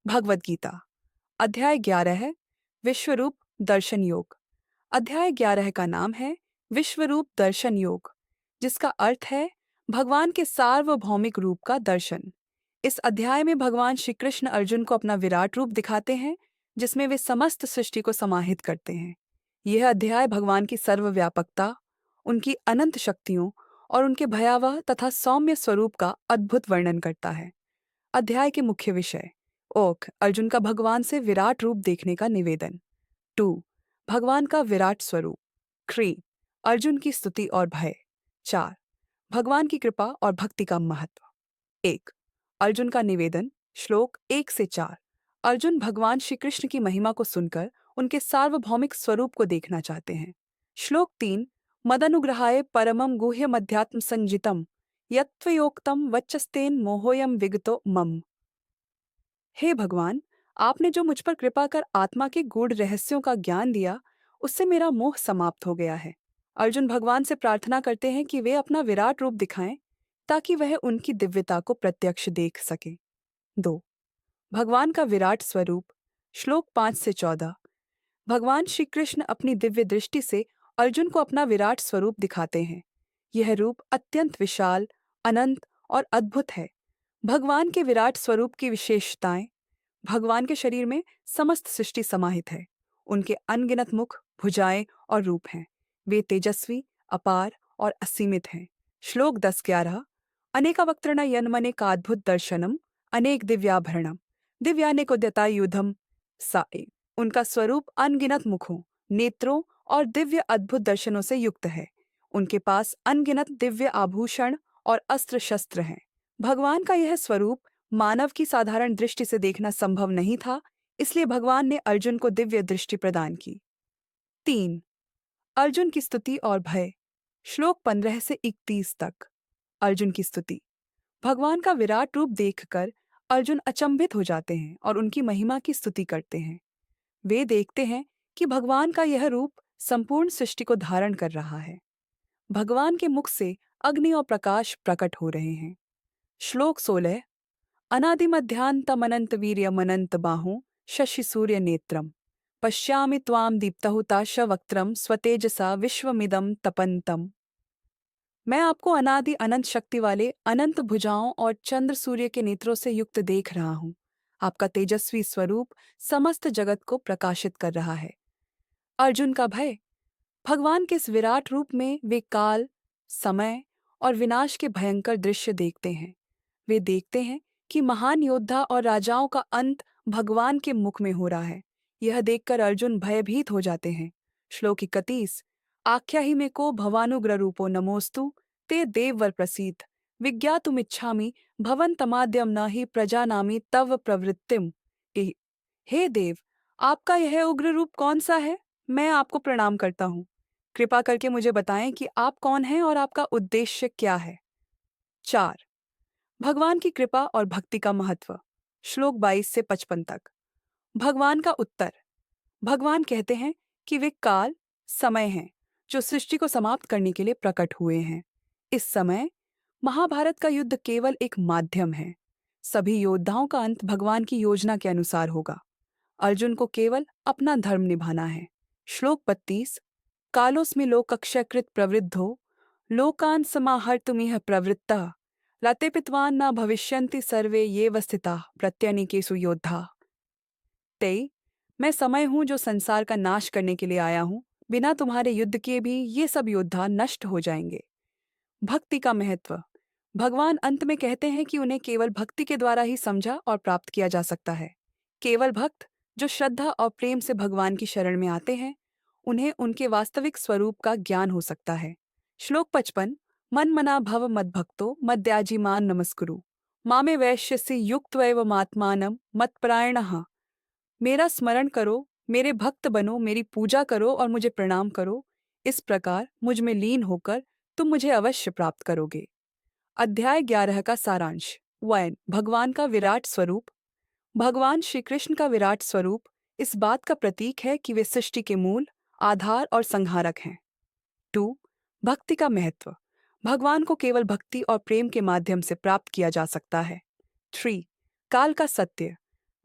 भगवद गीता अध्याय 11 है विश्वरूप दर्शन योग। अध्याय 11 का नाम है विश्वरूप दर्शन योग, जिसका अर्थ है भगवान के सार्वभौमिक रूप का दर्शन। इस अध्याय में भगवान श्री कृष्ण अर्जुन को अपना विराट रूप दिखाते हैं, जिसमें वे समस्त सृष्टि को समाहित करते हैं। यह अध्याय भगवान की सर्वव्यापकता, उनकी अनंत शक्तियों और उनके भयावह तथा सौम्य स्वरूप का अद्भुत वर्णन करता है। अध्याय के मुख्य विषय: ओक अर्जुन का भगवान से विराट रूप देखने का निवेदन। 2 भगवान का विराट स्वरूप। 3 अर्जुन की स्तुति और भय। 4 भगवान की कृपा और भक्ति का महत्व। 1 अर्जुन का निवेदन। श्लोक 1 से 4। अर्जुन भगवान श्री कृष्ण की महिमा को सुनकर उनके सार्वभौमिक स्वरूप को देखना चाहते हैं। श्लोक 3 मदनुग्रहाय परमं गुह्यमध्यात्म संजितम यत्त्वयोक्तम वच्चस्तेन मोहोयम विगतो मम। हे भगवान, आपने जो मुझ पर कृपा कर आत्मा के गूढ़ रहस्यों का ज्ञान दिया, उससे मेरा मोह समाप्त हो गया है। अर्जुन भगवान से प्रार्थना करते हैं कि वे अपना विराट रूप दिखाएं, ताकि वह उनकी दिव्यता को प्रत्यक्ष देख सके। 2 भगवान का विराट स्वरूप। श्लोक 5 से 14। भगवान श्री कृष्ण अपनी दिव्य दृष्टि से अर्जुन को अपना विराट स्वरूप दिखाते हैं। यह रूप अत्यंत विशाल, अनंत और अद्भुत है। भगवान के विराट स्वरूप की विशेषताएं: भगवान के शरीर में समस्त सृष्टि समाहित है। उनके अनगिनत मुख, भुजाएं और रूप हैं। वे तेजस्वी, अपार और असीमित हैं। श्लोक 10-11। अनेकावक्त्रण यन्मनेकाद्भुत दर्शनम अनेक दिव्याभरणम दिव्यानेकोद्यतायुधम साए। उनका स्वरूप अनगिनत मुखों, नेत्रों और दिव्य अद्भुत दर्शनों से युक्त है। उनके पास अनगिनत दिव्य आभूषण और अस्त्र शस्त्र हैं। भगवान का यह स्वरूप मानव की साधारण दृष्टि से देखना संभव नहीं था, इसलिए भगवान ने अर्जुन को दिव्य दृष्टि प्रदान की। 3 अर्जुन की स्तुति और भय। श्लोक 15 से 31 तक। अर्जुन की स्तुति। भगवान का विराट रूप देखकर अर्जुन अचंभित हो जाते हैं और उनकी महिमा की स्तुति करते हैं। वे देखते हैं कि भगवान का यह रूप संपूर्ण सृष्टि को धारण कर रहा है। भगवान के मुख से अग्नि और प्रकाश प्रकट हो रहे हैं। श्लोक 16 अनादिमध्यान्तमनंत वीर्यमनंत बाहु शशि सूर्य नेत्रम पश्यामि त्वाम दीप्तहुताश वक्त्रम स्वतेजसा विश्वमिदं तपन्तम। मैं आपको अनादि अनंत शक्ति वाले अनंत भुजाओं और चंद्र सूर्य के नेत्रों से युक्त देख रहा हूँ। आपका तेजस्वी स्वरूप समस्त जगत को प्रकाशित कर रहा है। अर्जुन का भय। भगवान के इस विराट रूप में वे काल, समय और विनाश के भयंकर दृश्य देखते हैं। वे देखते हैं कि महान योद्धा और राजाओं का अंत भगवान के मुख में हो रहा है। यह देखकर अर्जुन भयभीत हो जाते हैं। श्लोक 31 आख्या ही में को भवानुग्र रूपो नमोस्तु ते देववर प्रसीद विज्ञातुमिच्छामि भवन्तमाद्यं न हि प्रजानामि तव प्रवृत्तिम। कि हे देव, आपका यह उग्र रूप कौन सा है? मैं आपको प्रणाम करता हूँ। कृपा करके मुझे बताएं कि आप कौन हैं और आपका उद्देश्य क्या है। 4 भगवान की कृपा और भक्ति का महत्व। श्लोक 22 से 55 तक। भगवान का उत्तर। भगवान कहते हैं कि वे काल, समय हैं, जो सृष्टि को समाप्त करने के लिए प्रकट हुए हैं। इस समय महाभारत का युद्ध केवल एक माध्यम है। सभी योद्धाओं का अंत भगवान की योजना के अनुसार होगा। अर्जुन को केवल अपना धर्म निभाना है। श्लोक 32 कालोस्मि लोकक्षयकृत प्रवृद्धो लोकान् समाहर्तुमिह प्रवृत्तः लतेपित्वान् न भविष्यन्ति सर्वे ये स्थिताः प्रत्यनीकेषु योद्धा। तेई मैं समय हूँ जो संसार का नाश करने के लिए आया हूँ। बिना तुम्हारे युद्ध किए भी ये सब योद्धा नष्ट हो जाएंगे। भक्ति का महत्व। भगवान अंत में कहते हैं कि उन्हें केवल भक्ति के द्वारा ही समझा और प्राप्त किया जा सकता है। केवल भक्त जो श्रद्धा और प्रेम से भगवान की शरण में आते हैं, उन्हें उनके वास्तविक स्वरूप का ज्ञान हो सकता है। श्लोक 55 मन मना भव मद्भक्तो मद्याजी मान नमस्कुरु मामे वैश्यसि युक्त्वैव मात्मानं मत्परायणः। मेरा स्मरण करो, मेरे भक्त बनो, मेरी पूजा करो और मुझे प्रणाम करो। इस प्रकार मुझ में लीन होकर तुम मुझे अवश्य प्राप्त करोगे। अध्याय 11 का सारांश। 1 भगवान का विराट स्वरूप। भगवान श्री कृष्ण का विराट स्वरूप इस बात का प्रतीक है कि वे सृष्टि के मूल, आधार और संहारक हैं। 2 भक्ति का महत्व। भगवान को केवल भक्ति और प्रेम के माध्यम से प्राप्त किया जा सकता है। 3 काल का सत्य।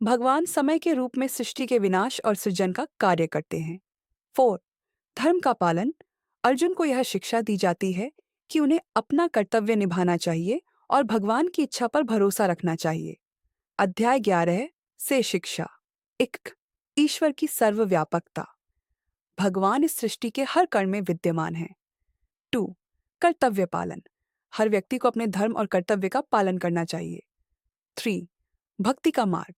भगवान समय के रूप में सृष्टि के विनाश और सृजन का कार्य करते हैं। 4. धर्म का पालन। अर्जुन को यह शिक्षा दी जाती है कि उन्हें अपना कर्तव्य निभाना चाहिए और भगवान की इच्छा पर भरोसा रखना चाहिए। अध्याय 11 से शिक्षा। 1. ईश्वर की सर्वव्यापकता। भगवान इस सृष्टि के हर कण में विद्यमान है। 2. कर्तव्य पालन। हर व्यक्ति को अपने धर्म और कर्तव्य का पालन करना चाहिए। 3. भक्ति का मार्ग।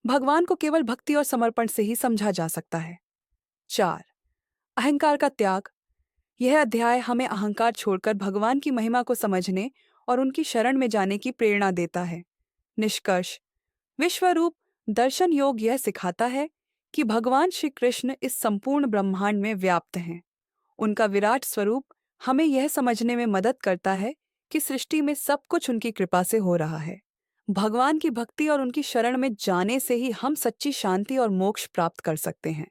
भगवान को केवल भक्ति और समर्पण से ही समझा जा सकता है। 4. अहंकार का त्याग। यह अध्याय हमें अहंकार छोड़कर भगवान की महिमा को समझने और उनकी शरण में जाने की प्रेरणा देता है। निष्कर्ष। विश्वरूप दर्शन योग यह सिखाता है कि भगवान श्री कृष्ण इस संपूर्ण ब्रह्मांड में व्याप्त हैं। उनका विराट स्वरूप हमें यह समझने में मदद करता है कि सृष्टि में सब कुछ उनकी कृपा से हो रहा है। भगवान की भक्ति और उनकी शरण में जाने से ही हम सच्ची शांति और मोक्ष प्राप्त कर सकते हैं।